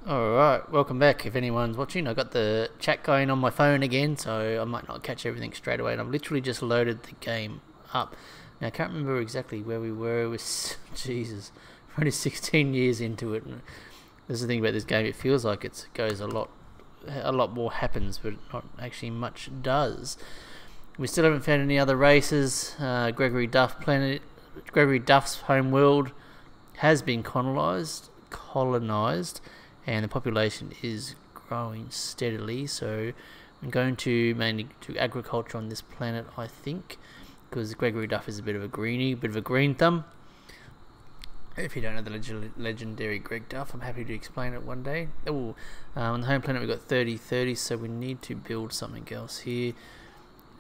Alright, welcome back if anyone's watching. I got the chat going on my phone again, so I might not catch everything straight away. And I've literally just loaded the game up. Now I can't remember exactly where we were. It was, Jesus, we're only 16 years into it. And this is the thing about this game, it feels like it goes a lot more happens, but not actually much does. We still haven't found any other races. Gregory Duff's home world has been colonized, and the population is growing steadily. So I'm going to mainly do agriculture on this planet, I think, because Gregory Duff is a bit of a greenie, bit of a green thumb. If you don't know the legendary Greg Duff, I'm happy to explain it one day. On the home planet we've got 30-30, so we need to build something else here.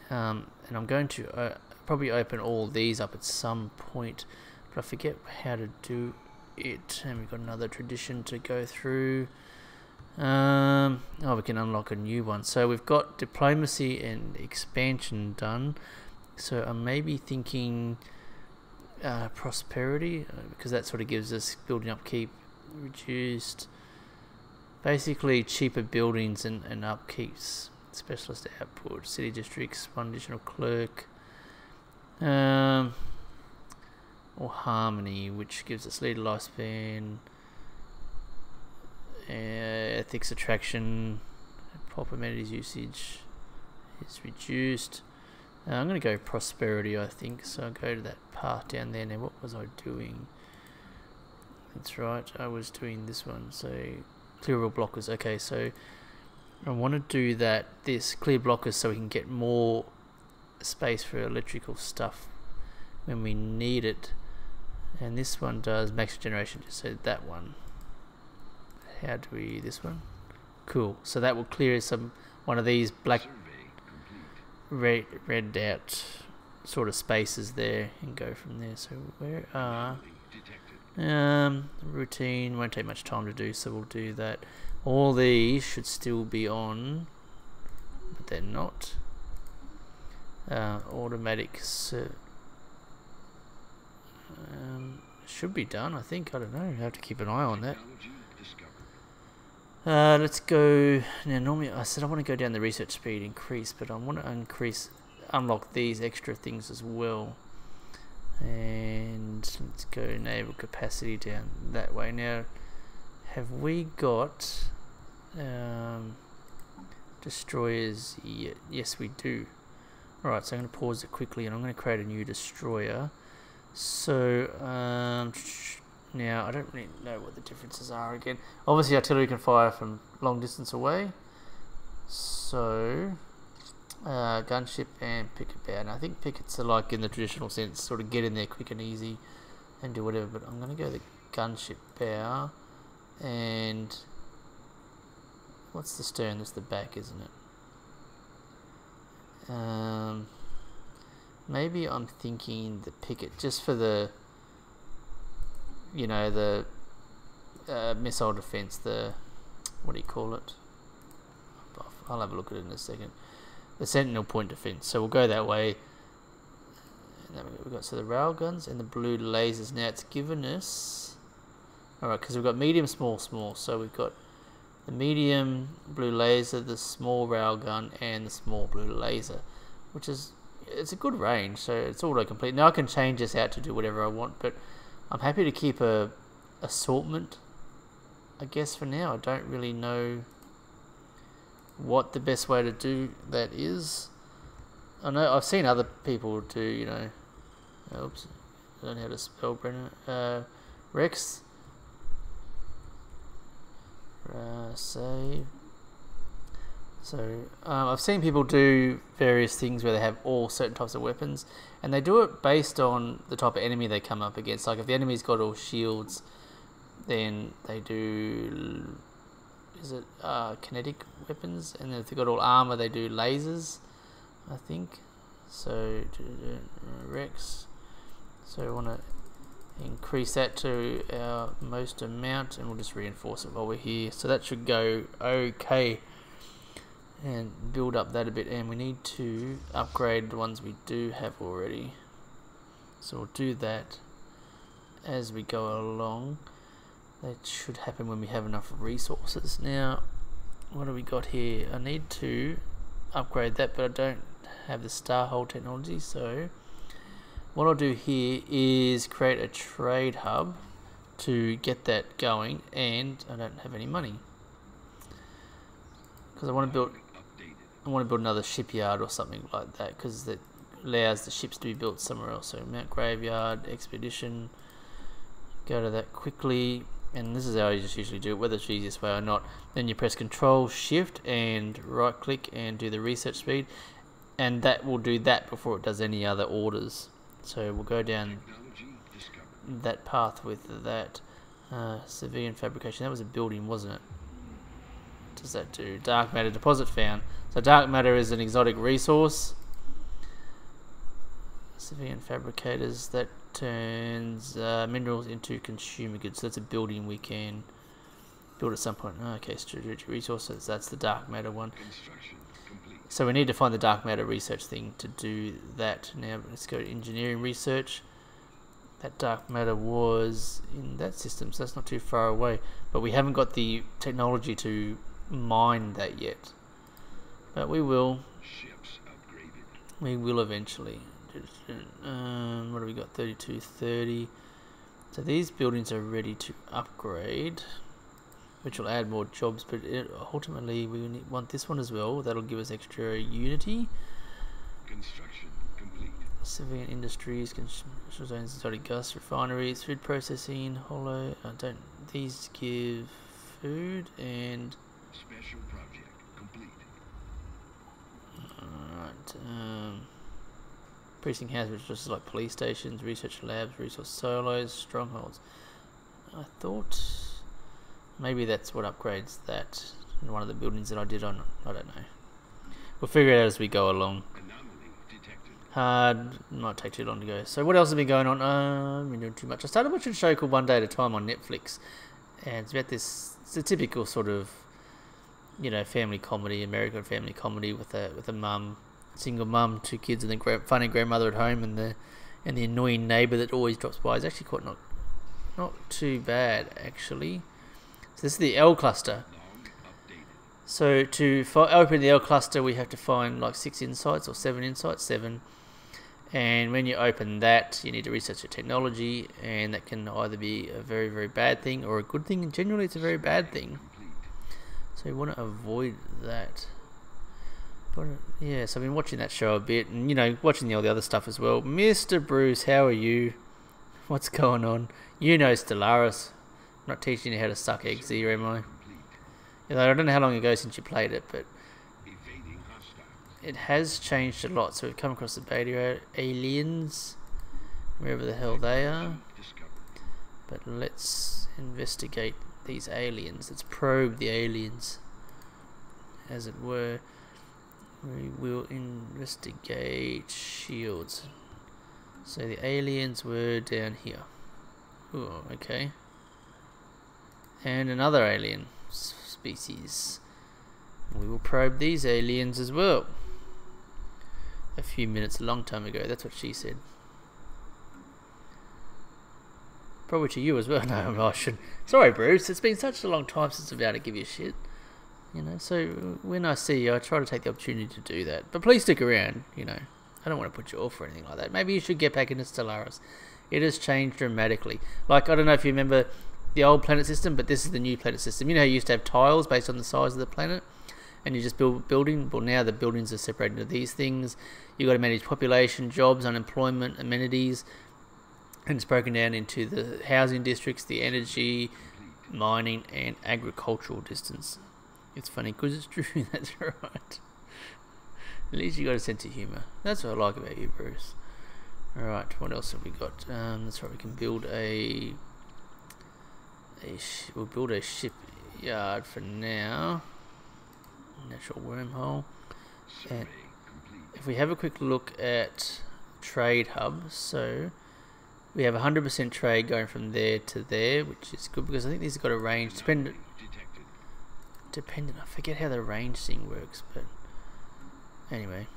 And I'm going to probably open all these up at some point, but I forget how to do it. And we've got another tradition to go through. Oh, we can unlock a new one. So we've got diplomacy and expansion done. So I'm maybe thinking prosperity, because that sort of gives us building upkeep reduced, basically cheaper buildings and upkeeps. Specialist output, city districts, one additional clerk, or harmony, which gives us leader lifespan, ethics attraction, pop amenities usage is reduced. I'm going to go prosperity, I think, so I'll go to that path down there. Now what was I doing? That's right, I was doing this one, so clear all blockers. Okay, so I want to do that, this clear blockers, so we can get more space for electrical stuff when we need it. And this one does max generation, just so that one. How do we, this one? Cool, so that will clear one of these black red out sort of spaces there and go from there. So where are routine, won't take much time to do, so we'll do that. All these should still be on, but they're not. Automatic should be done, I think. I don't know, I have to keep an eye on that. Let's go now. Normally I said I want to go down the research speed increase, but I want to unlock these extra things as well. And let's go naval capacity down that way. Now, have we got destroyers yet? Yes, we do. Alright, so I'm going to pause it quickly and I'm going to create a new destroyer. So now I don't really know what the differences are again. Obviously artillery can fire from long distance away, so gunship and picket bow. And I think pickets are like, in the traditional sense, sort of get in there quick and easy and do whatever, but I'm going to go the gunship bow. And what's the stern? That's the back, isn't it? Maybe I'm thinking the picket, just for the, you know, the missile defense, the, what do you call it? I'll have a look at it in a second. The sentinel point defense. So we'll go that way. And then we've got, so the rail guns and the blue lasers. Now it's given us, alright, because we've got medium, small, small. So we've got the medium blue laser, the small rail gun, and the small blue laser, which is, it's a good range, so it's auto-complete. Now I can change this out to do whatever I want, but I'm happy to keep a assortment, I guess, for now. I don't really know what the best way to do that is. I know I've seen other people do, you know, oops, I don't know how to spell Brenner, Rex, save. So I've seen people do various things where they have all certain types of weapons, and they do it based on the type of enemy they come up against. Like if the enemy's got all shields, then they do, is it kinetic weapons, and if they've got all armor, they do lasers, I think. So Rex, so I want to increase that to our most amount, and we'll just reinforce it while we're here. So that should go okay, and build up that a bit. And we need to upgrade the ones we do have already, so we'll do that as we go along. That should happen when we have enough resources. Now, what do we got here? I need to upgrade that, but I don't have the Starhold technology, so what I'll do here is create a trade hub to get that going, and I don't have any money because I want to build another shipyard or something like that, because that allows the ships to be built somewhere else. So Mount Graveyard, Expedition, go to that quickly, and this is how I just usually do it, whether it's the easiest way or not. Then you press Control Shift and right click and do the research speed, and that will do that before it does any other orders. So we'll go down that path with that. Civilian fabrication, that was a building, wasn't it? What does that do? Dark matter deposit found. So dark matter is an exotic resource. Civilian fabricators, that turns minerals into consumer goods. So that's a building we can build at some point. Okay, strategic resources, that's the dark matter one. So we need to find the dark matter research thing to do that. Now let's go to engineering research. That dark matter was in that system, so that's not too far away. But we haven't got the technology to mine that yet. But we will. We will eventually. What do we got? 3230. So these buildings are ready to upgrade, which will add more jobs, but ultimately we want this one as well. That'll give us extra unity. Construction complete. Civilian industries, construction zones, exotic gas refineries, food processing, hollow. These give food and special project complete. Alright. Precinct house, which is just like police stations, research labs, resource silos, strongholds. I thought maybe that's what upgrades that in one of the buildings that I did on. I don't know. We'll figure it out as we go along. Might take too long to go. So what else has been going on? I've been doing too much. I started watching a show called One Day at a Time on Netflix, and it's about this. It's a typical sort of, you know, family comedy, American family comedy with a mum, single mum, 2 kids, and then funny grandmother at home, and the annoying neighbour that always drops by. It's actually quite not too bad actually. So this is the L cluster. So to open the L cluster, we have to find like 6 insights or 7 insights, 7. And when you open that, you need to research your technology, and that can either be a very, very bad thing or a good thing, and generally it's a very bad thing. So you want to avoid that. But yeah, so I've been watching that show a bit, and you know, watching all the other stuff as well. Mr. Bruce, how are you? What's going on? You know Stellaris. I'm not teaching you how to suck eggs here, am I? You know, I don't know how long ago since you played it, but it has changed a lot. So we've come across the beta aliens, wherever the hell they are. But let's investigate these aliens. Let's probe the aliens, as it were. We will investigate shields. So the aliens were down here. Oh, okay. And another alien species. We will probe these aliens as well. A few minutes, a long time ago. That's what she said. Probably to you as well. No, I shouldn't. Sorry, Bruce. It's been such a long time since I've been able to give you shit. You know, so when I see you, I try to take the opportunity to do that. But please stick around, you know. I don't want to put you off or anything like that. Maybe you should get back into Stellaris. It has changed dramatically. Like, I don't know if you remember the old planet system, but this is the new planet system. You know how you used to have tiles based on the size of the planet? And you just build building. Well, now the buildings are separated into these things. You've got to manage population, jobs, unemployment, amenities. And it's broken down into the housing districts, the energy, mining, and agricultural distance. It's funny because it's true. That's right. At least you got a sense of humour. That's what I like about you, Bruce. Alright, what else have we got? That's right, we can build we'll build a shipyard for now. Natural wormhole. And if we have a quick look at trade hub, so we have 100% trade going from there to there, which is good because I think these have got a range dependent. I forget how the range thing works, but anyway,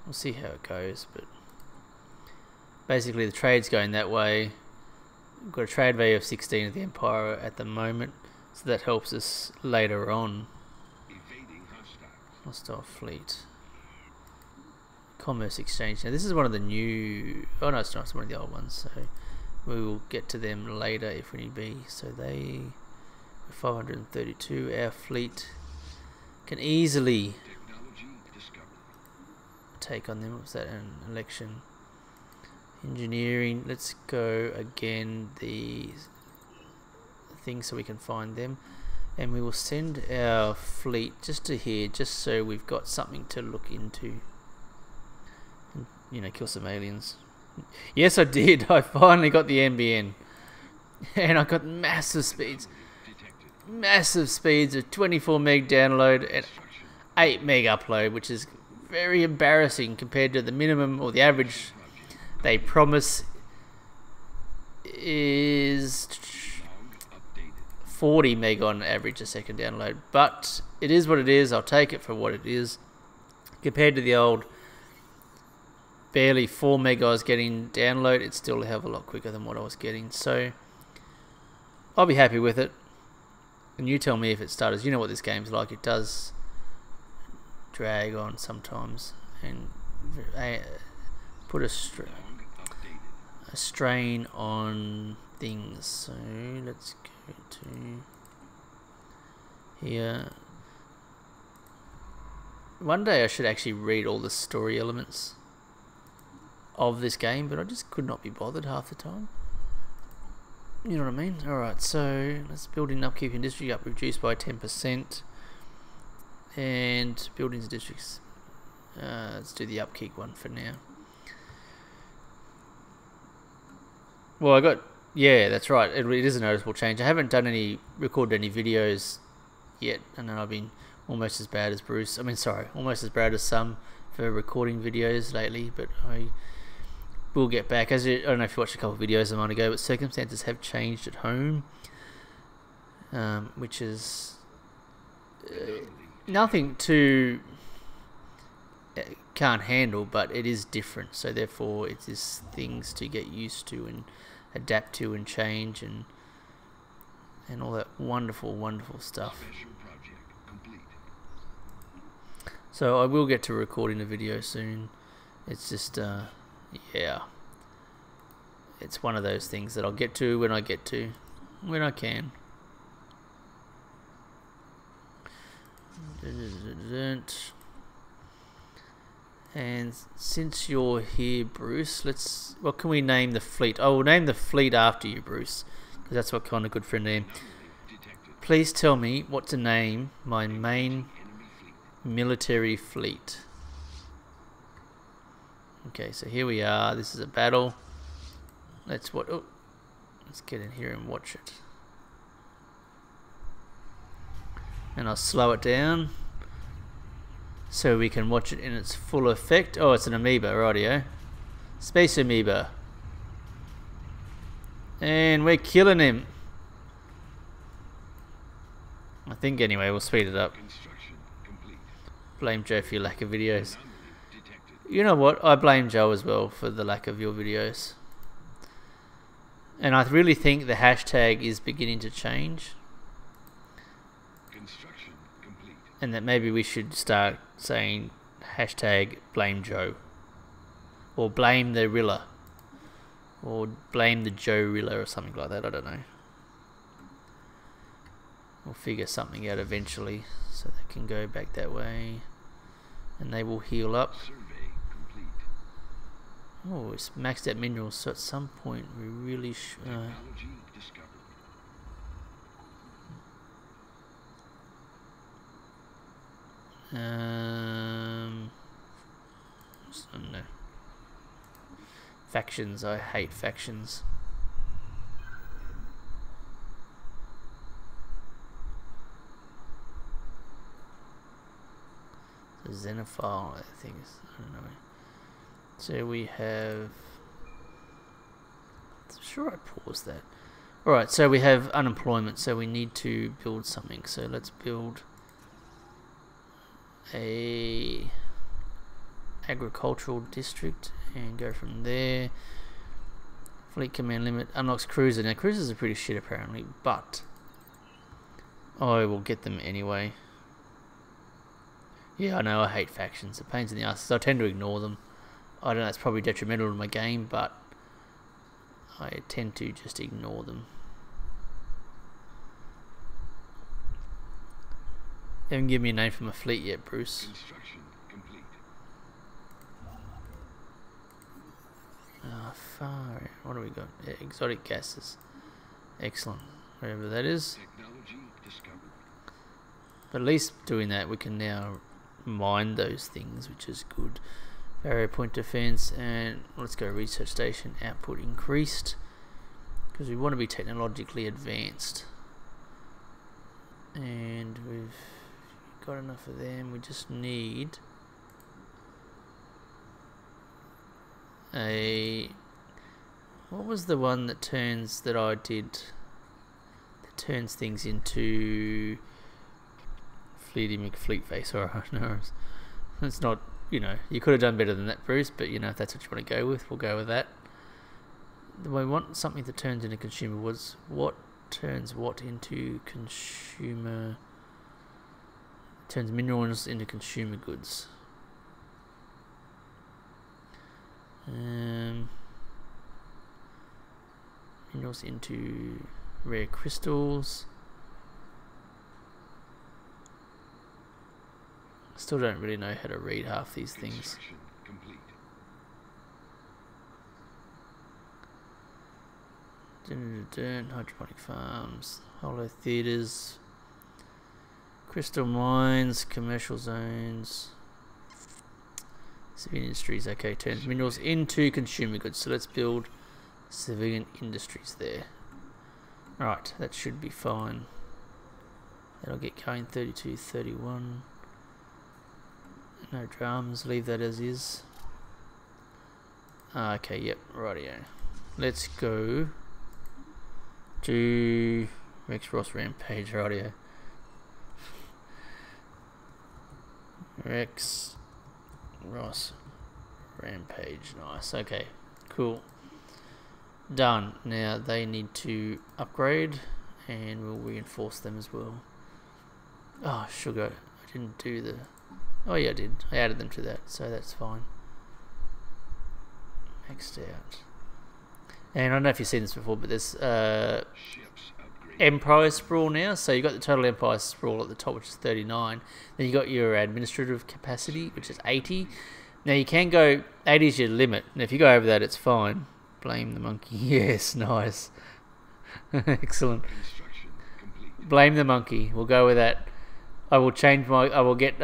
we'll see how it goes. But basically, the trade's going that way. we've got a trade value of 16 of the Empire at the moment, so that helps us later on. Hostile fleet. Commerce exchange. Now this is one of the new... Oh no, it's not. It's one of the old ones. So we will get to them later if we need be. So they... 532. Our fleet can easily take on them. What was that? An election. Engineering. Let's go again the thing so we can find them. And we will send our fleet just to here, just so we've got something to look into. And, you know, kill some aliens. Yes, I did. I finally got the NBN. And I got massive speeds. Massive speeds of 24 meg download and 8 meg upload, which is very embarrassing compared to the minimum or the average they promise is 40 meg on average a second download. But it is what it is. I'll take it for what it is. Compared to the old barely 4 meg I was getting download, it's still a hell of a lot quicker than what I was getting. So I'll be happy with it. And you tell me if it stutters. You know what this game's like. It does drag on sometimes and put a strain on things. So let's go to here. One day I should actually read all the story elements of this game, but I just could not be bothered half the time. You know what I mean? Alright, so let's building upkeep industry up reduced by 10%. And buildings and districts. Let's do the upkeep one for now. Well, I got... Yeah, that's right. It is a noticeable change. I haven't recorded any videos yet. And then I've been almost as bad as Bruce. I mean, sorry. Almost as bad as some for recording videos lately. But I... we'll get back. I don't know if you watched a couple of videos a moment ago, but circumstances have changed at home, which is nothing to can't handle, but it is different. So therefore, it is things to get used to and adapt to and change and all that wonderful, wonderful stuff. So I will get to recording a video soon. It's just yeah, it's one of those things that I'll get to when I can. And since you're here, Bruce, what can we name the fleet? I will name the fleet after you, Bruce, because that's what kind of good friend I am. Please tell me what to name my main military fleet. Okay, so here we are. This is a battle. Let's get in here and watch it. And I'll slow it down so we can watch it in its full effect. Oh, it's an amoeba, rightio. Space amoeba. And we're killing him. I think anyway, we'll speed it up. Blame Joe for your lack of videos. You know what? I blame Joe as well for the lack of your videos. And I really think the hashtag is beginning to change. And that maybe we should start saying hashtag blame Joe. Or blame the Rilla. Or blame the Joe Rilla or something like that. I don't know. We'll figure something out eventually so they can go back that way. And they will heal up. Oh, it's maxed out minerals, so at some point we really I don't know. Factions, I hate factions. The Xenophile, I think, I don't know. So we have... I'm sure I paused that. Alright, so we have unemployment, so we need to build something. So let's build a agricultural district and go from there. Fleet command limit unlocks cruiser. Now cruisers are pretty shit apparently, but I will get them anyway. Yeah, I know, I hate factions. They're pains in the ass, so I tend to ignore them. I don't know, it's probably detrimental to my game, but I tend to just ignore them. You haven't given me a name for my fleet yet, Bruce. Construction complete. Far. What do we got? Yeah, exotic gases. Excellent. Whatever that is. Technology discovered. But at least doing that, we can now mine those things, which is good. Barrier point defense, and let's go research station. Output increased because we want to be technologically advanced. And we've got enough of them. We just need a... What was the one that turns that I did? That turns things into Fleety McFleetface. Alright, no, it's not. You know, you could have done better than that, Bruce. But you know, if that's what you want to go with, we'll go with that. We want something that turns into consumer goods. What turns what into consumer? Turns minerals into consumer goods. Minerals into rare crystals. Still don't really know how to read half these things. Complete. Hydroponic farms, hollow theaters, crystal mines, commercial zones, civilian industries. Okay, turns minerals into consumer goods. So let's build civilian industries there. Right, that should be fine. That'll get going. 32, 31. No dramas, leave that as is. Okay, yep, rightio. Let's go to Rex Ross Rampage, rightio. Rex Ross Rampage, nice, okay, cool. Done. Now they need to upgrade and we'll reinforce them as well. Oh, sugar, I didn't do the... Oh yeah, I did. I added them to that, so that's fine. Maxed out. And I don't know if you've seen this before, but there's Empire Sprawl now. So you've got the total Empire Sprawl at the top, which is 39. Then you got your administrative capacity, which is 80. Now you can go, 80 is your limit. And if you go over that, it's fine. Blame the monkey. Yes, nice. Excellent. Blame the monkey. We'll go with that. I will change my, I will get,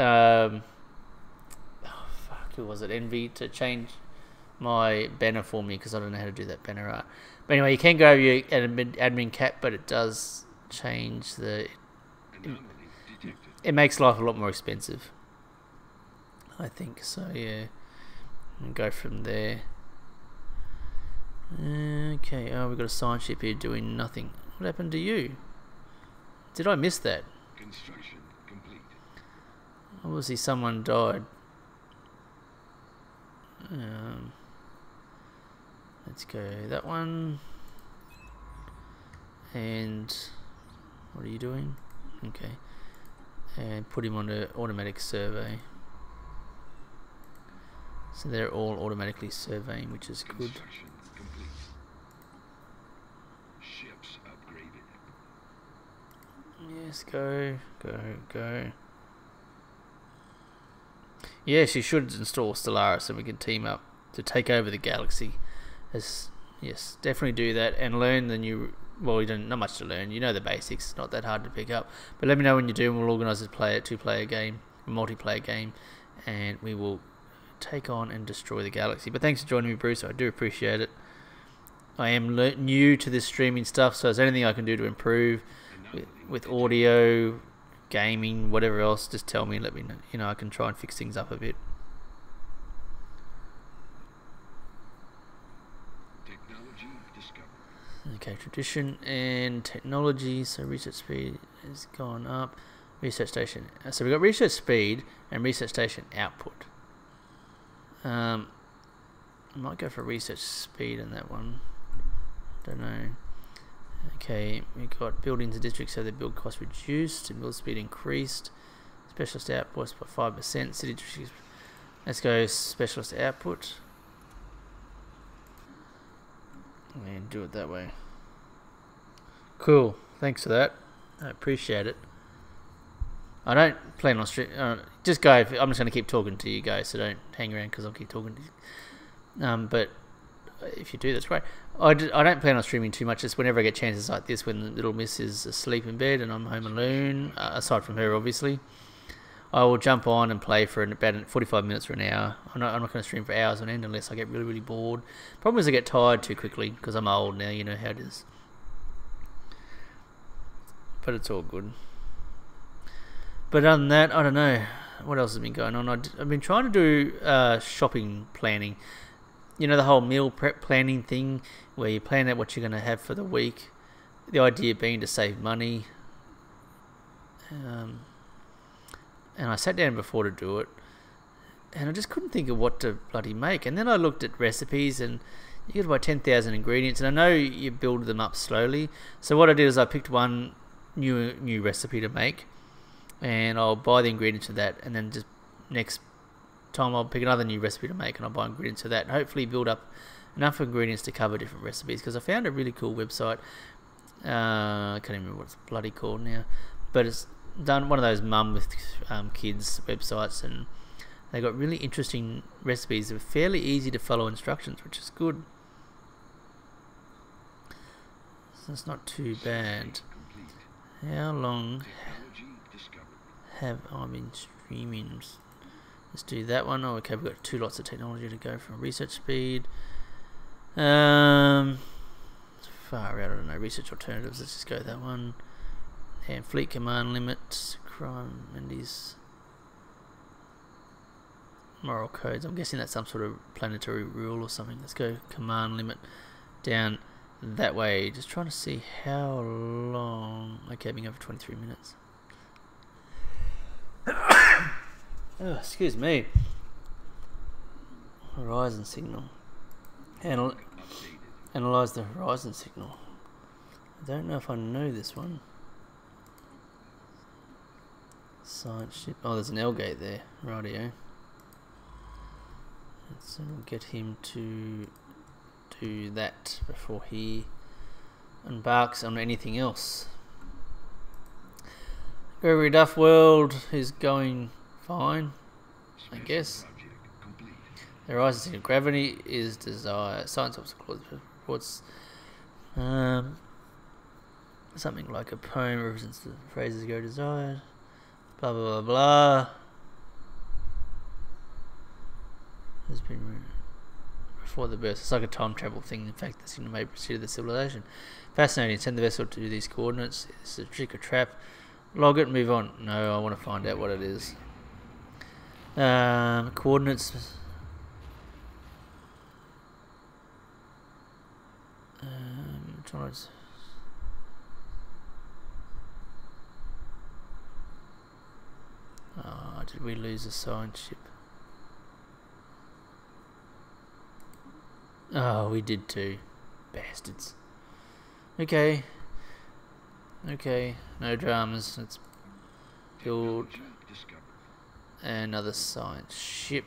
who was it, Envy, to change my banner for me because I don't know how to do that banner art. But anyway, you can go over your admin cap, but it does change the... It makes life a lot more expensive, I think. So yeah, and go from there. Okay, oh, we've got a science ship here doing nothing. What happened to you? Did I miss that? Construction complete. Obviously someone died. Let's go that one. And what are you doing? Okay. And put him on an automatic survey. So they're all automatically surveying, which is good. Complete. Ships upgraded. Yes, go, go, go. Yes, you should install Stellaris so we can team up to take over the galaxy. Yes, definitely do that and learn the new... Well, you don't, not much to learn. You know the basics. It's not that hard to pick up. But let me know when you do and we'll organise a two-player game, a multiplayer game, and we will take on and destroy the galaxy. But thanks for joining me, Bruce. I do appreciate it. I am new to this streaming stuff, so if there's anything I can do to improve with audio, gaming, whatever else, just tell me and let me know. You know, I can try and fix things up a bit. Technology discovered. Okay, tradition and technology. So research speed has gone up. Research station. So we've got research speed and research station output. I might go for research speed in that one. Don't know. Okay, we got buildings and districts, so their build cost reduced and build speed increased. Specialist output by 5%. City districts. Let's go specialist output. And do it that way. Cool. Thanks for that. I appreciate it. I don't plan on stream. Just go. I'm just going to keep talking to you guys, so don't hang around because I'll keep talking to you. But if you do, that's great. I don't plan on streaming too much. Just whenever I get chances like this, when little miss is asleep in bed and I'm home alone, aside from her, obviously, I will jump on and play for about 45 minutes or an hour. I'm not going to stream for hours on end unless I get really, really bored. Problem is I get tired too quickly because I'm old now. You know how it is. But it's all good. But other than that, I don't know what else has been going on. I've been trying to do shopping planning. You know, the whole meal prep planning thing where you plan out what you're going to have for the week. The idea being to save money. And I sat down before to do it. And I just couldn't think of what to bloody make. And then I looked at recipes and you get about 10,000 ingredients. And I know you build them up slowly. So what I did is I picked one new recipe to make. And I'll buy the ingredients for that. And then just next time I'll pick another new recipe to make and I'll buy ingredients for that. And hopefully build up enough ingredients to cover different recipes. Because I found a really cool website. I can't even remember what it's bloody called now. But it's done one of those mum with kids websites, and they got really interesting recipes that are fairly easy to follow instructions, which is good. So it's not too bad. How long have I been streaming? Let's do that one. Oh, okay, we've got 2 lots of technology to go from research speed. Far out, I don't know. Research alternatives. Let's just go that one. And fleet command limit, crime and his moral codes. I'm guessing that's some sort of planetary rule or something. Let's go command limit down that way. Just trying to see how long. Okay, being over 23 minutes. Oh, excuse me. Horizon signal. Analyze the horizon signal. I don't know if I know this one. Science ship. Oh, there's an L gate there. Rightio. Let's get him to do that before he embarks on anything else. Gregory Duff World is going fine, I guess. The horizon signal. Gravity is desire. Science officer reports something like a poem represents the phrases go desired. Blah blah blah blah. Has been before the burst. It's like a time travel thing. In fact, the signal may precede the civilization. Fascinating. Send the vessel to these coordinates. It's a trick or trap. Log it and move on. No, I want to find out what it is. Coordinates. Oh, did we lose a science ship? Oh, we did too. Bastards. Okay. Okay, no dramas. Let's build another science ship.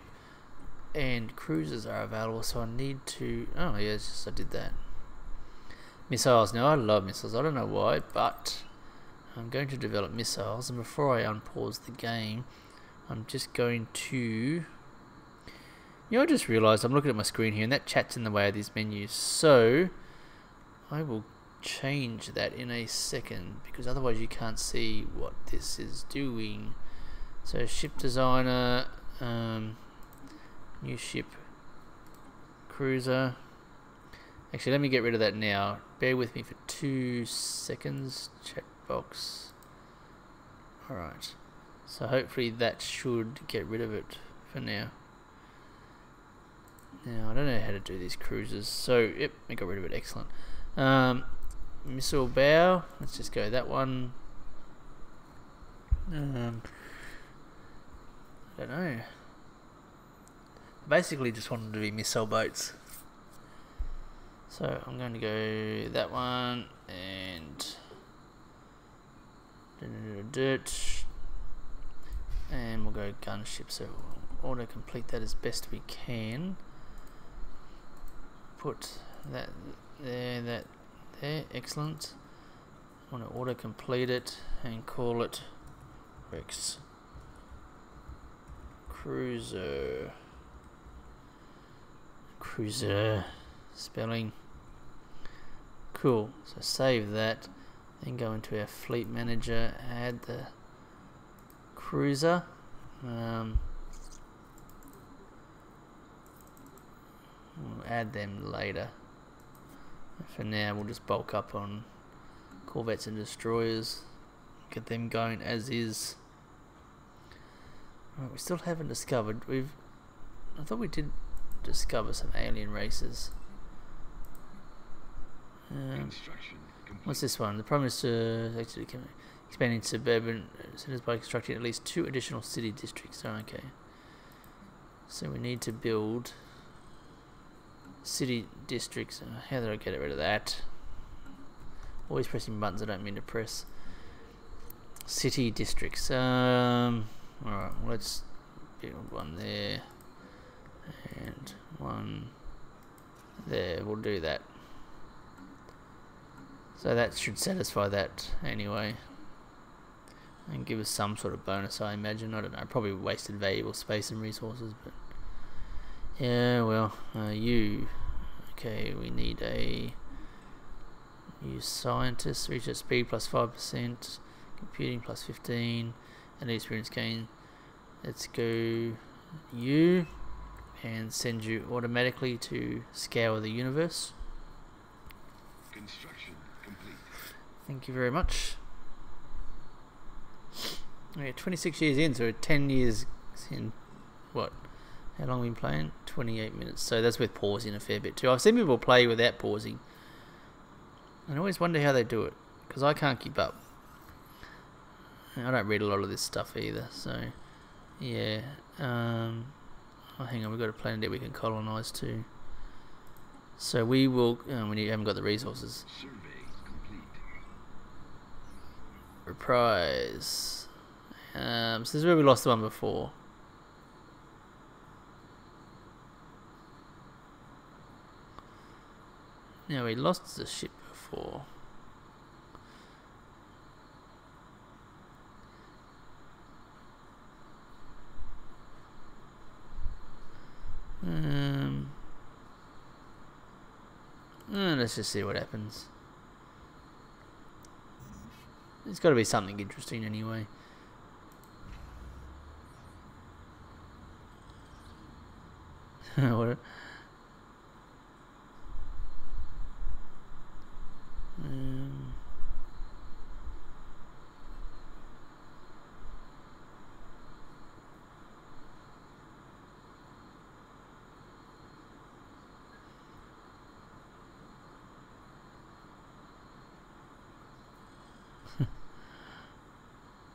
And cruisers are available, so I need to... Oh, yes, I did that. Missiles. Now, I love missiles. I don't know why, but I'm going to develop missiles. And before I unpause the game, I'm just going to... You know, I just realised I'm looking at my screen here, and that chat's in the way of these menus. So, I will change that in a second, because otherwise you can't see what this is doing. So, ship designer, new ship, cruiser. Actually, let me get rid of that now. Bear with me for 2 seconds. Checkbox. Alright. So hopefully that should get rid of it for now. Now, I don't know how to do these cruisers. So, yep, I got rid of it. Excellent. Missile bow. Let's just go that one. I don't know. Basically just wanted to be missile boats. So I'm going to go that one and we'll go gunship. So we'll auto complete that as best we can. Put that there, excellent. I want to auto complete it and call it Rex Cruiser spelling. Cool. So save that, then go into our fleet manager, add the cruiser. We'll add them later. For now we'll just bulk up on corvettes and destroyers, get them going as is. Right, we still haven't discovered. I thought we did discover some alien races. What's this one? The promise to actually expanding suburban centers by constructing at least 2 additional city districts. Oh, okay. So we need to build city districts. How did I get rid of that? Always pressing buttons I don't mean to press. City districts. Alright, well, let's build one there and one there. We'll do that. So that should satisfy that anyway, and give us some sort of bonus, I imagine. I don't know, probably wasted valuable space and resources, but yeah, well, okay, we need a new scientist, research speed plus 5%, computing plus 15, and experience gain. Let's go you, and send you automatically to scour the universe. Construction complete. Thank you very much. Okay, 26 years in, so 10 years in. What? How long have we been playing? 28 minutes. So that's with pausing a fair bit too. I've seen people play without pausing. I always wonder how they do it, because I can't keep up. I don't read a lot of this stuff either, so yeah. Oh, hang on, we've got a planet that we can colonize too. So we will. We haven't got the resources. Survey complete. Reprise. So this is where we lost the one before. Now we lost the ship before. Let's just see what happens. It's got to be something interesting anyway. What?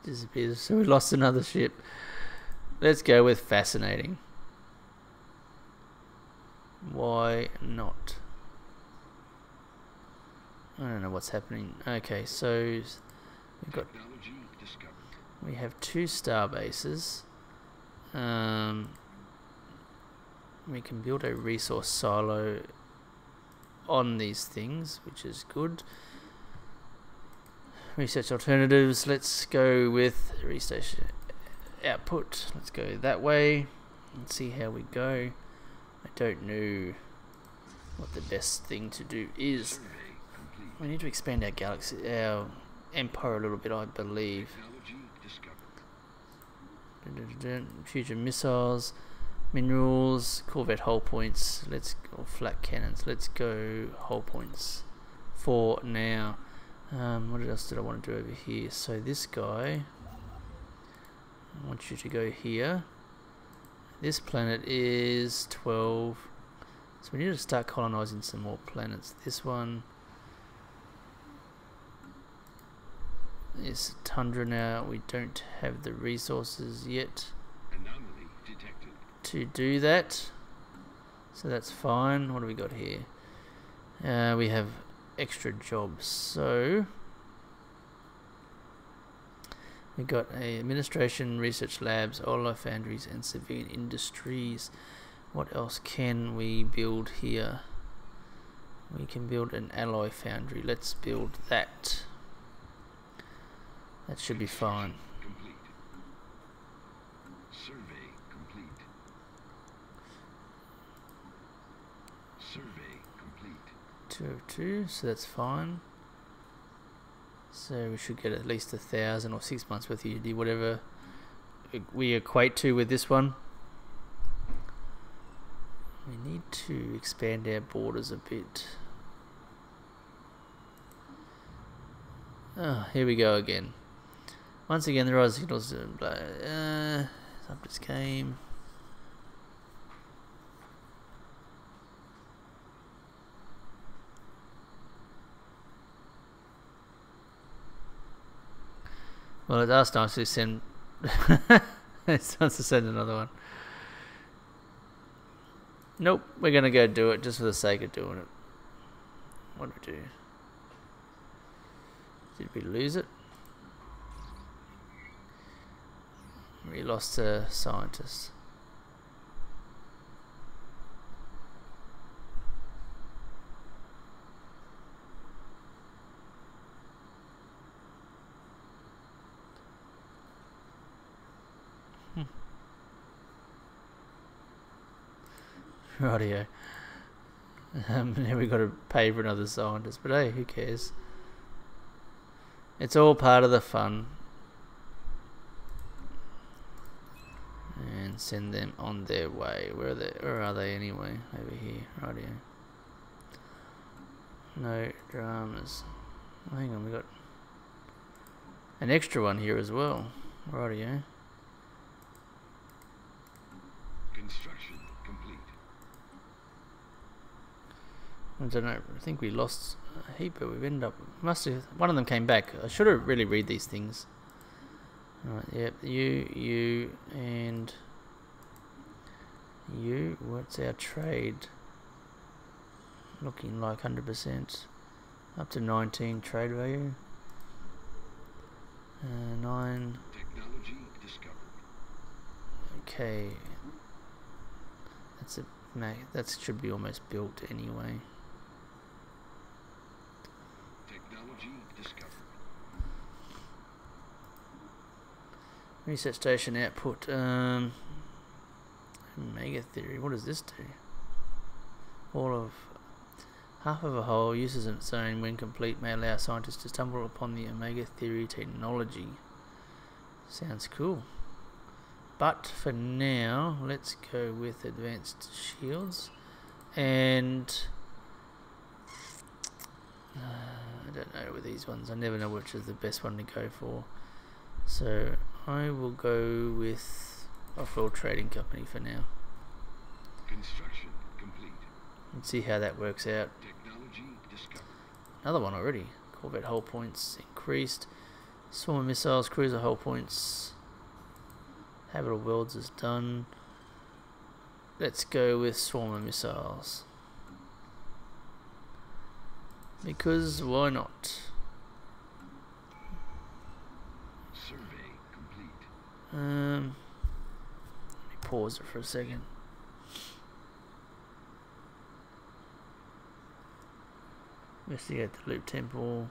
Disappears. So we lost another ship. Let's go with fascinating. Why not? I don't know what's happening. Okay, so we have 2 star bases. We can build a resource silo on these things, which is good. Research alternatives. Let's go with research output. Let's go that way and see how we go. I don't know what the best thing to do is. We need to expand our galaxy, our empire a little bit, I believe. Future missiles, minerals, corvette hull points. Let's go flat cannons. Let's go hull points for now. What else did I want to do over here? So this guy, I want you to go here. This planet is 12, so we need to start colonizing some more planets. This one is tundra now. We don't have the resources yet to do that, so that's fine. What do we got here? We have extra jobs, so we got a administration, research labs, oil foundries, and civilian industries. What else can we build here? We can build an alloy foundry. Let's build that. That should be fine. Complete. Survey complete. Survey complete. 202, so that's fine. So we should get at least 1,000 or 6 months worth of UD, whatever we equate to with this one. We need to expand our borders a bit. Oh, here we go again. Once again, the rise signals. Up just came. Well, it asked us to send. It starts to send another one. Nope, we're gonna go do it just for the sake of doing it. What do we do? Did we lose it? We lost a scientist. Rightio. Now we got to pay for another scientist, but hey, who cares? It's all part of the fun. And send them on their way. Where are they anyway? Over here. Rightio. No dramas. Oh, hang on, we got an extra one here as well. Rightio. Construction complete. I don't know. I think we lost a heap, but we've ended up. Must have. One of them came back. I should have really read these things. Right. Yep. You, and you. What's our trade? Looking like 100%. Up to 19 trade value. 9. Technology discovered. Okay. That's a. That should be almost built anyway. Technology discovered. Research station output. Mega theory. What does this do? All of half of a whole uses its own when complete may allow scientists to stumble upon the omega theory technology. Sounds cool. But for now, let's go with advanced shields. And I don't know with these ones. I never know which is the best one to go for. So I will go with off-world trading company for now. Construction complete. Let's see how that works out. Technology discovered. Another one already. Corvette hull points increased. Swarm missiles, cruiser hull points. Habitable worlds is done. Let's go with swarm missiles. Because why not? Survey complete. Let me pause it for a second. Investigate the loop temple.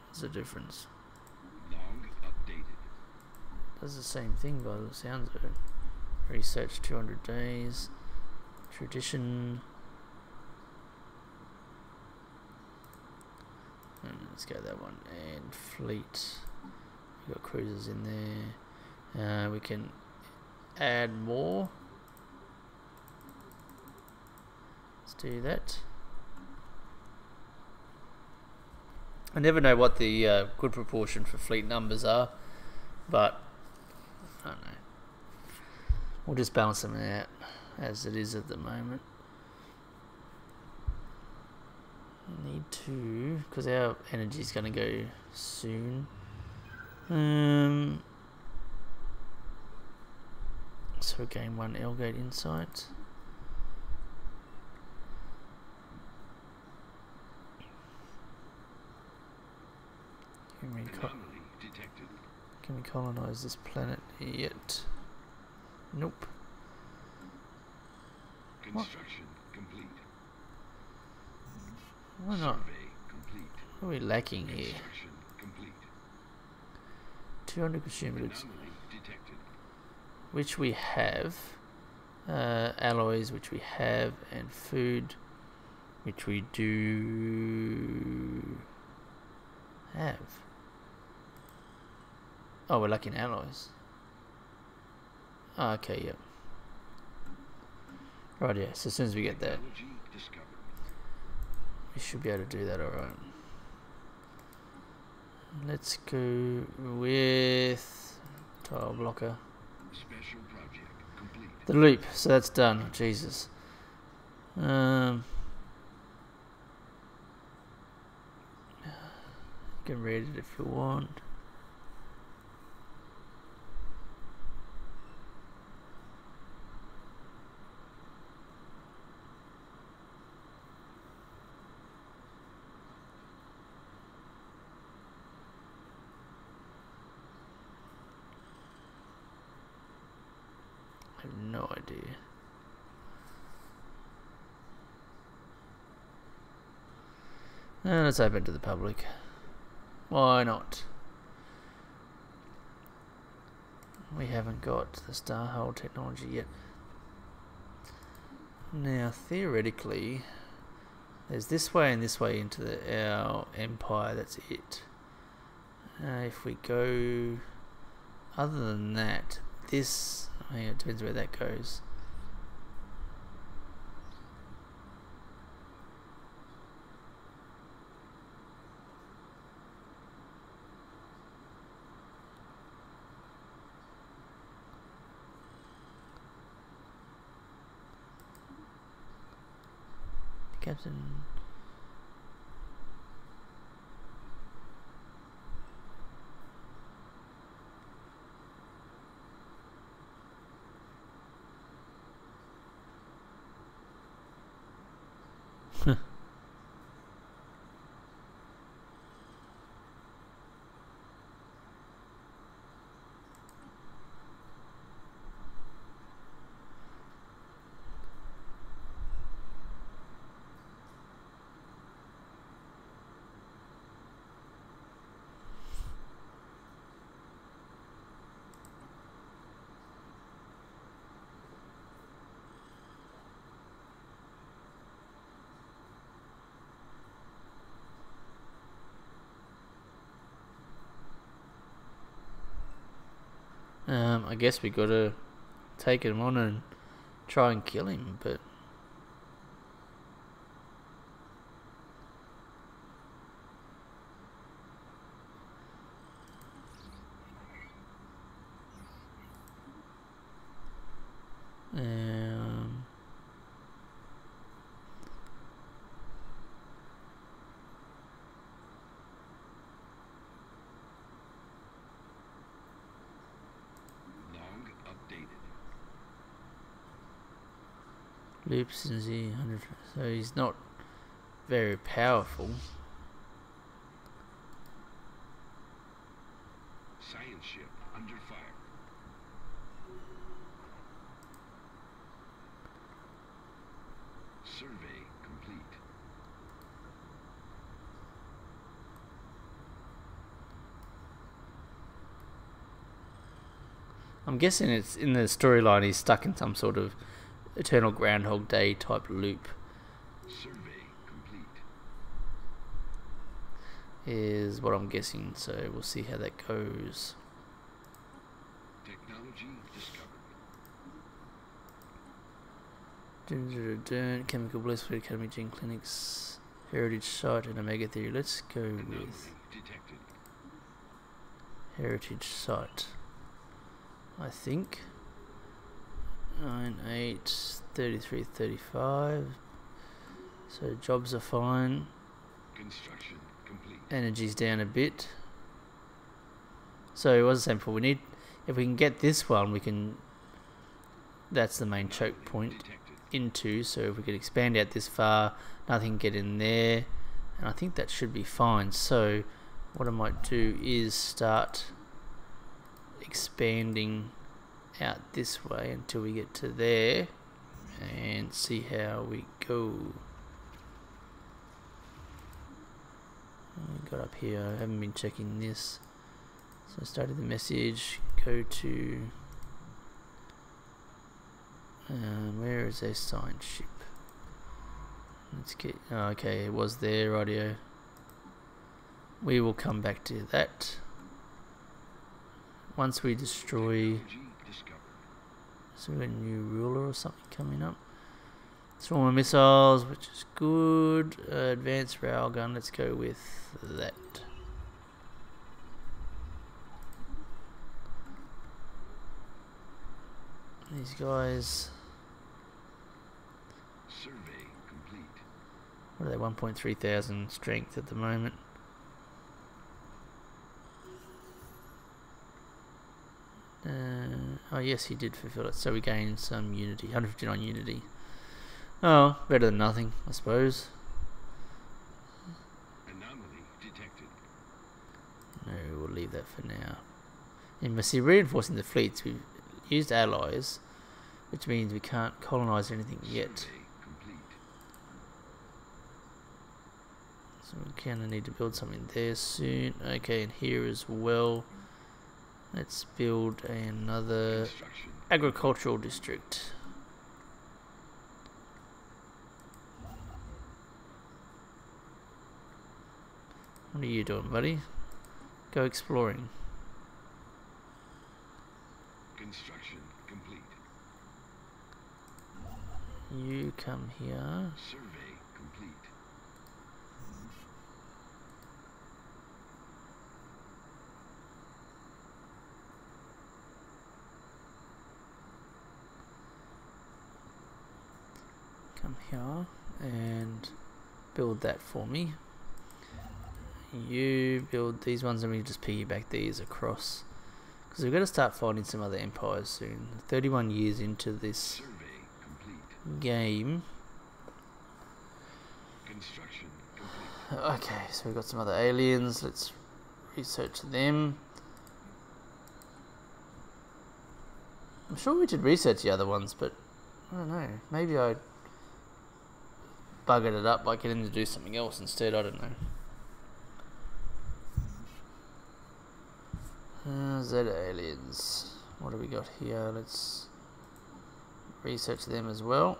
What's the difference? Log updated. Does the same thing by the sounds of it. Research 200 days. Tradition. And let's go that one. And fleet. We've got cruisers in there. We can add more. Let's do that. I never know what the good proportion for fleet numbers are, but I don't know. We'll just balance them out as it is at the moment. Need to, because our energy is going to go soon. So gain 1 L-gate insight. Anomaly detected. Can we colonize this planet yet? Nope. Construction complete. Why not? Survey complete. What are we lacking here? Construction complete. 200 consumer goods, Anomaly detected. which we have. Alloys, which we have, and food, which we do have. Oh, we're lacking alloys. Oh, okay, yep. Right, yeah, so as soon as we get that, Technology discovered. we should be able to do that alright. Let's go with tile blocker. Special project complete. The loop, so that's done. Jesus. You can read it if you want. I have no idea. Let's open to the public. Why not? We haven't got the Starhull technology yet. Now, theoretically, there's this way and this way into our empire. That's it. If we go, other than that, this. Yeah, it depends where that goes. Captain. I guess we gotta take him on and try and kill him, but Log updated. loops in Z100, so he's not very powerful. Science ship under fire. Survey complete. I'm guessing it's in the storyline he's stuck in some sort of eternal Groundhog Day type loop, Survey complete. is what I'm guessing, so we'll see how that goes. Technology discovered. Chemical Bliss Food Academy, Gene Clinics, Heritage Site, and Omega Theory. Let's go Anomaly with detected. Heritage Site, I think. 9, 8, 33, 35. So jobs are fine. Construction complete. Energy's down a bit. So it was the same before. We need, if we can get this one, we can. That's the main choke point Detected. into. So if we could expand out this far, nothing can get in there, and I think that should be fine. So what I might do is start expanding out this way until we get to there and see how we go. What we got up here? I haven't been checking this. So I started the message, go to where is a signed ship? Let's get, oh, okay, it was there, radio. We will come back to that once we destroy. So we got a new ruler or something coming up. Swarm of missiles, which is good. Advanced railgun, let's go with that. These guys. Survey complete. What are they? 1.3 thousand strength at the moment. Oh yes, he did fulfill it. So we gained some unity. 159 unity. Oh, better than nothing, I suppose. Anomaly detected. No, we'll leave that for now. And we see reinforcing the fleets. We've used allies, which means we can't colonize anything yet. Survey complete. So we kind of need to build something there soon. Okay, and here as well. Let's build another Construction. agricultural district. What are you doing, buddy? Go exploring. Construction complete. You come here. Survey complete. Come here and build that for me. You build these ones and we just piggyback these across. Because we've got to start fighting some other empires soon. 31 years into this Survey complete. game. Construction complete. Okay, so we've got some other aliens. Let's research them. I'm sure we should research the other ones, but I don't know. Maybe I buggered it up by getting to do something else instead. I don't know. Z aliens. What do we got here? Let's research them as well.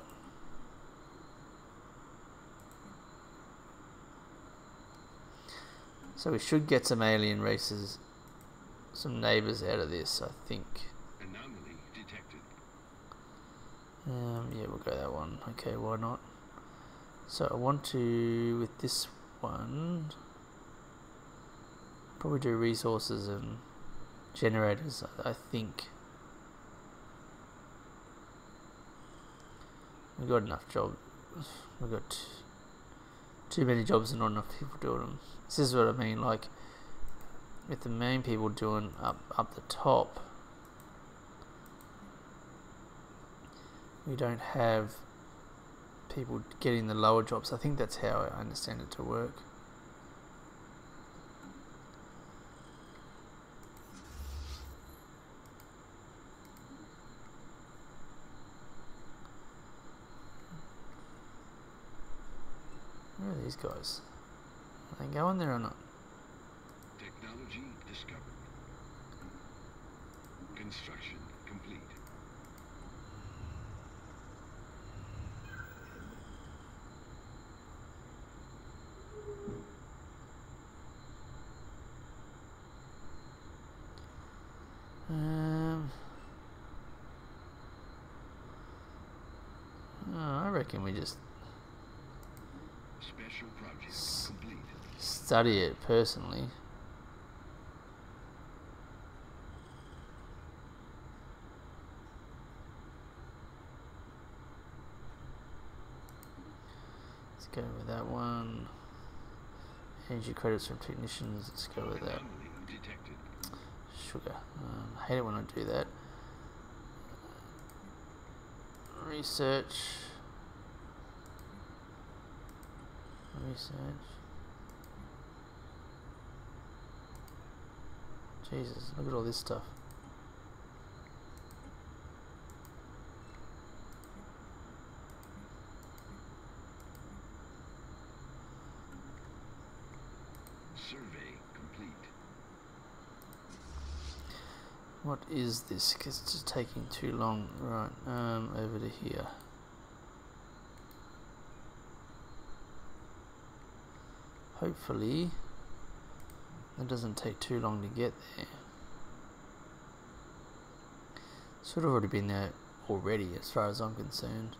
So we should get some alien races, some neighbors out of this, I think. Anomaly detected. Yeah, we'll go that one. Okay, why not? So I want to, with this one, probably do resources and generators, I think. We've got enough jobs. We've got too many jobs and not enough people doing them. This is what I mean, like, with the main people doing up the top, we don't have people getting the lower jobs. I think that's how I understand it to work. Where are these guys? Are they going there or not? Technology discovered. Construction complete. I reckon we just Special project complete. study it personally. Let's go with that one. Energy credits from technicians. Let's go with that. Anomaly detected. Sugar. I hate it when I do that. Research. Jesus, look at all this stuff. Survey complete. What is this? Because it's just taking too long. Right, over to here. Hopefully that doesn't take too long to get there. Should have already been there already as far as I'm concerned.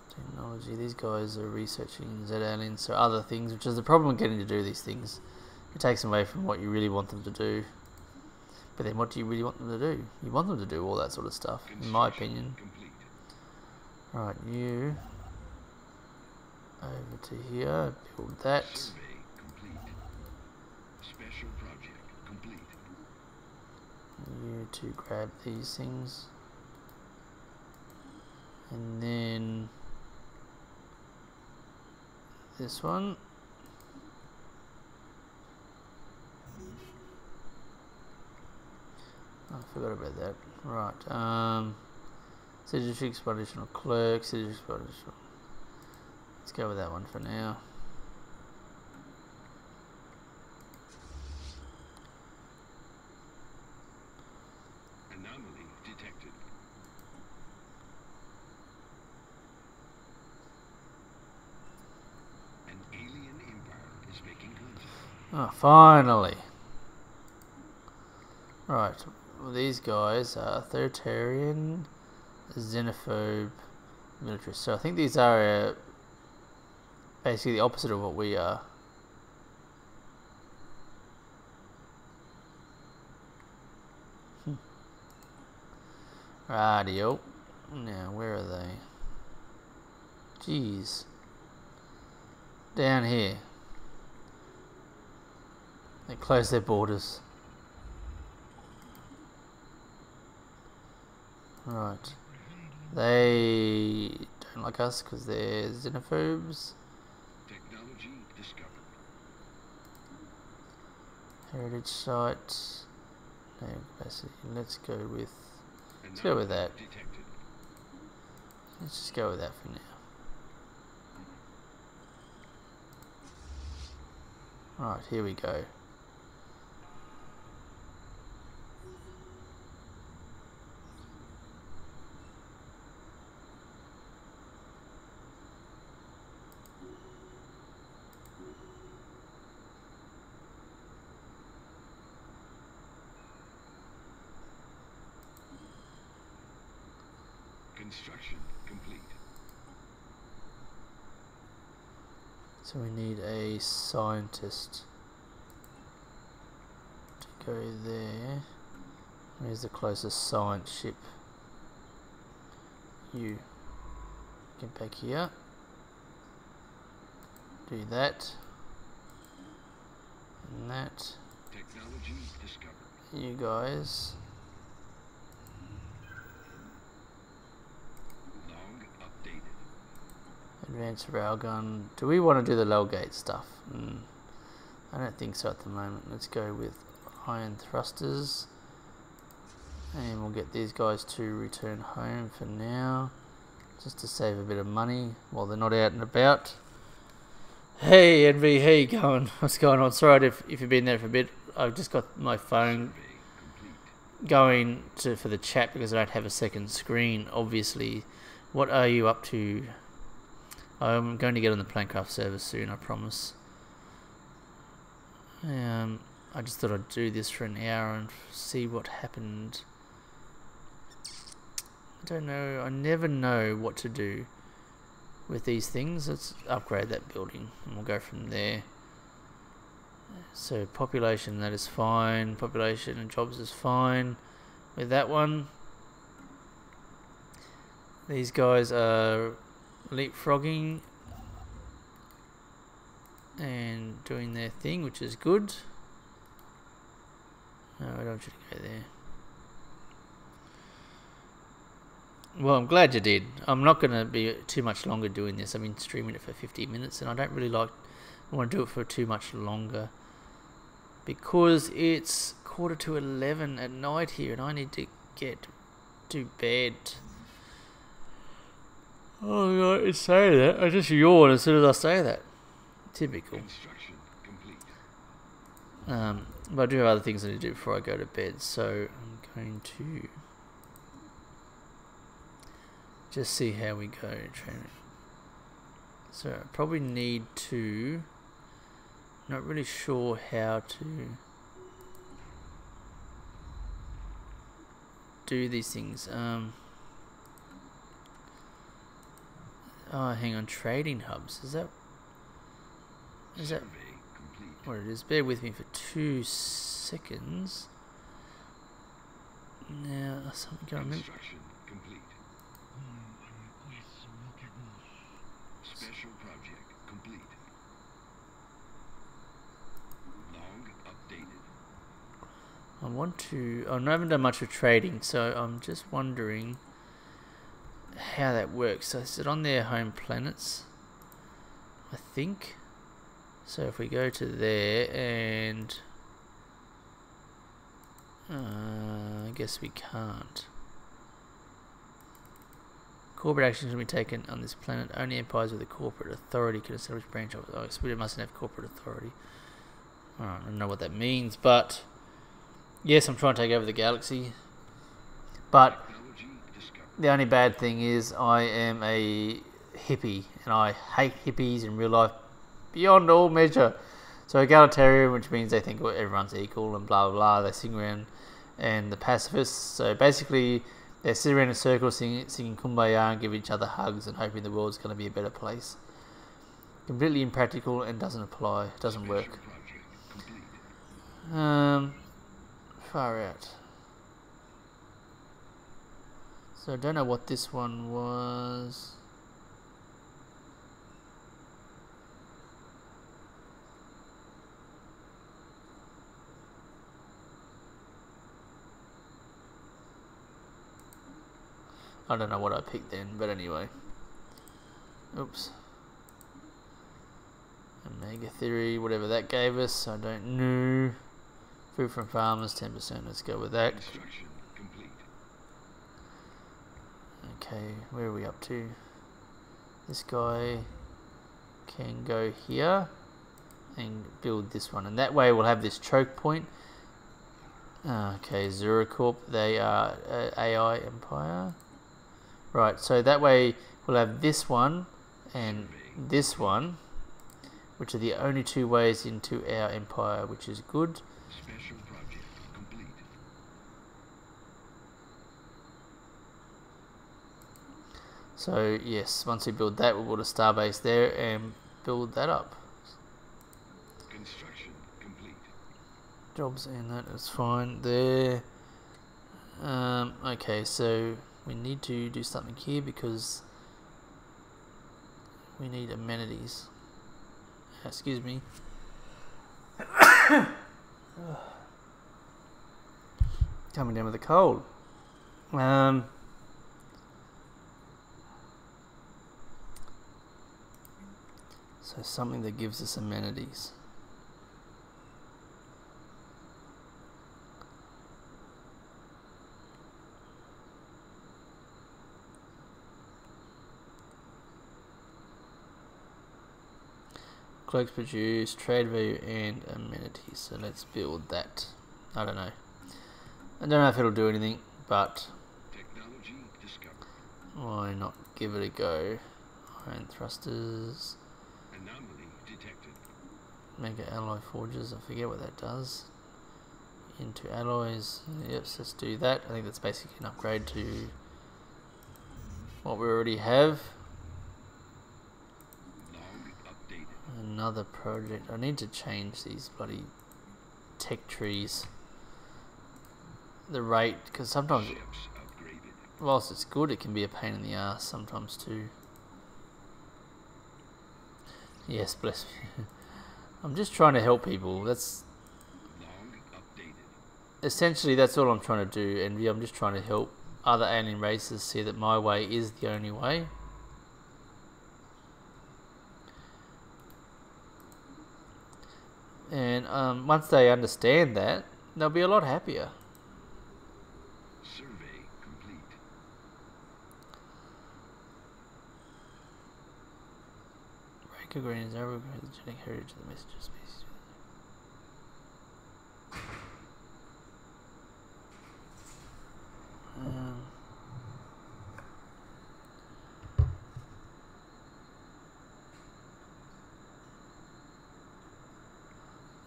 Technology, these guys are researching Z aliens, so other things, which is the problem with getting to do these things. It takes them away from what you really want them to do. But then what do you really want them to do? You want them to do all that sort of stuff, in my opinion. Complete. Right, you over to here, build that. Survey complete. Special project complete. You to grab these things. And then this one. I forgot about that. Right. Citizenship additional clerk, citizenship additional. Let's go with that one for now. Anomaly detected. An alien empire is making contact. Oh, finally. Right. Well, these guys are authoritarian, xenophobe, militarist. So I think these are basically the opposite of what we are. Radio. Now, where are they? Jeez. Down here. They close their borders. Right. They don't like us because they're xenophobes. Technology discovered. Heritage sites. No capacity. Let's go with that. Detected. Let's just go with that for now. Right, here we go. Construction complete. So we need a scientist to go there. Where's the closest science ship? You get back here. Do that. And that. Technology discovered. You guys. Log updated. Advanced railgun. Do we want to do the Lelgate stuff? I don't think so at the moment. Let's go with iron thrusters. And we'll get these guys to return home for now. Just to save a bit of money while they're not out and about. Hey NV, how you going? What's going on? Sorry if you've been there for a bit. I've just got my phone Survey complete. going for the chat because I don't have a second screen, obviously. What are you up to? I'm going to get on the Planecraft server soon, I promise. I just thought I'd do this for an hour and see what happened. I don't know, I never know what to do with these things. Let's upgrade that building and we'll go from there. So population, that is fine. Population and jobs is fine with that one. These guys are leapfrogging and doing their thing, which is good. No, I don't want you to go there. Well, I'm glad you did. I'm not going to be too much longer doing this. I've been streaming it for 50 minutes and I don't really want to do it for too much longer because it's 11:15 at night here, and I need to get to bed. Oh God, it's saying that. I just yawn as soon as I say that. Typical. Construction complete. But I do have other things I need to do before I go to bed, so I'm going to just see how we go training. So I probably need to. Not really sure how to do these things. Oh, hang on, trading hubs. Is that Survey complete. what it is? Bear with me for 2 seconds. Now, something going on. Construction complete. Special project complete. Log updated. I want to. I haven't done much of trading, so I'm just wondering how that works. So is it on their home planets? I think. So if we go to there and I guess we can't. Corporate actions can be taken on this planet. Only empires with a corporate authority can establish branch office. Oh, so we mustn't have corporate authority. I don't know what that means, but yes, I'm trying to take over the galaxy. But Technology discovered. the only bad thing is I am a hippie, and I hate hippies in real life beyond all measure. So egalitarian, which means they think everyone's equal and blah blah blah. They sing around, and the pacifists. So basically, they sit around in a circle singing Kumbaya and give each other hugs and hoping the world's going to be a better place. Completely impractical and doesn't apply. Doesn't work. Special project complete. Far out. So I don't know what this one was. I don't know what I picked then, but anyway. Oops. Omega theory, whatever that gave us, I don't know. Food from farmers, 10%. Let's go with that. Construction complete. Okay, where are we up to? This guy can go here and build this one, and that way we'll have this choke point. Okay, Zuracorp, they are AI Empire. Right, so that way we'll have this one and this one, which are the only two ways into our empire, which is good. Special project complete. So yes, once we build that, we'll build a starbase there and build that up. Construction complete. Jobs and that is fine there. Okay, so we need to do something here because we need amenities. Excuse me. Coming down with a cold. So something that gives us amenities. Cloaks produce, trade value and amenities. So let's build that. I don't know. I don't know if it'll do anything, but Technology discovered. why not give it a go? Iron thrusters, Anomaly detected. mega alloy forges. I forget what that does. Into alloys. Yes, let's do that. I think that's basically an upgrade to what we already have. Log updated. Another project. I need to change these bloody tech trees. The rate, because sometimes, Ships upgraded. whilst it's good, it can be a pain in the ass sometimes too. Yes, bless me. I'm just trying to help people. That's Log updated. essentially that's all I'm trying to do, and I'm just trying to help other alien races see that my way is the only way. And once they understand that, they'll be a lot happier. Survey complete. Ranker green is over the genetic heritage of the messenger species.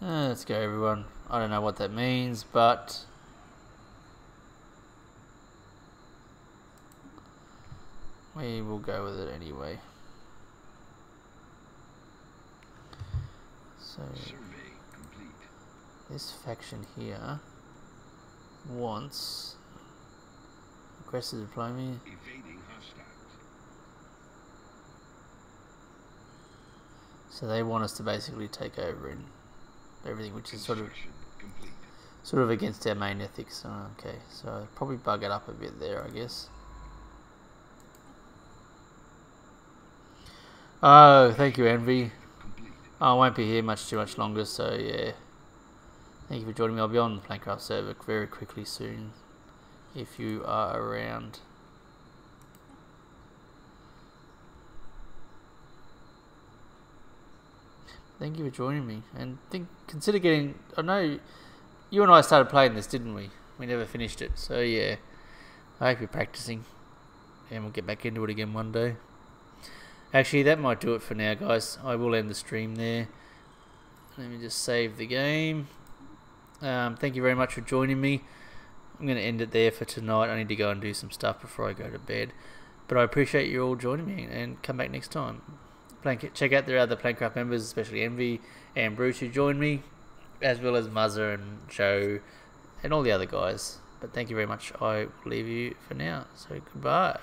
Let's go, everyone. I don't know what that means, but we will go with it anyway. So Survey complete. this faction here wants aggressive diplomacy. Evading hostiles. So they want us to basically take over in everything, which is sort of Construction complete. against our main ethics. Oh, okay, so probably bug it up a bit there, I guess. Oh, thank you, Envy. Complete. I won't be here too much longer, so yeah. Thank you for joining me. I'll be on the Planecraft server very quickly soon, if you are around. Thank you for joining me, and consider getting. I know you and I started playing this, didn't we? We never finished it, so yeah. I hope you're practicing, and we'll get back into it again one day. Actually, that might do it for now, guys. I will end the stream there. Let me just save the game. Thank you very much for joining me. I'm going to end it there for tonight. I need to go and do some stuff before I go to bed. But I appreciate you all joining me, and come back next time. Check out the other Planecraft members, especially Envy and Bruce, who joined me, as well as Muzzer and Joe and all the other guys. But thank you very much. I will leave you for now. So goodbye.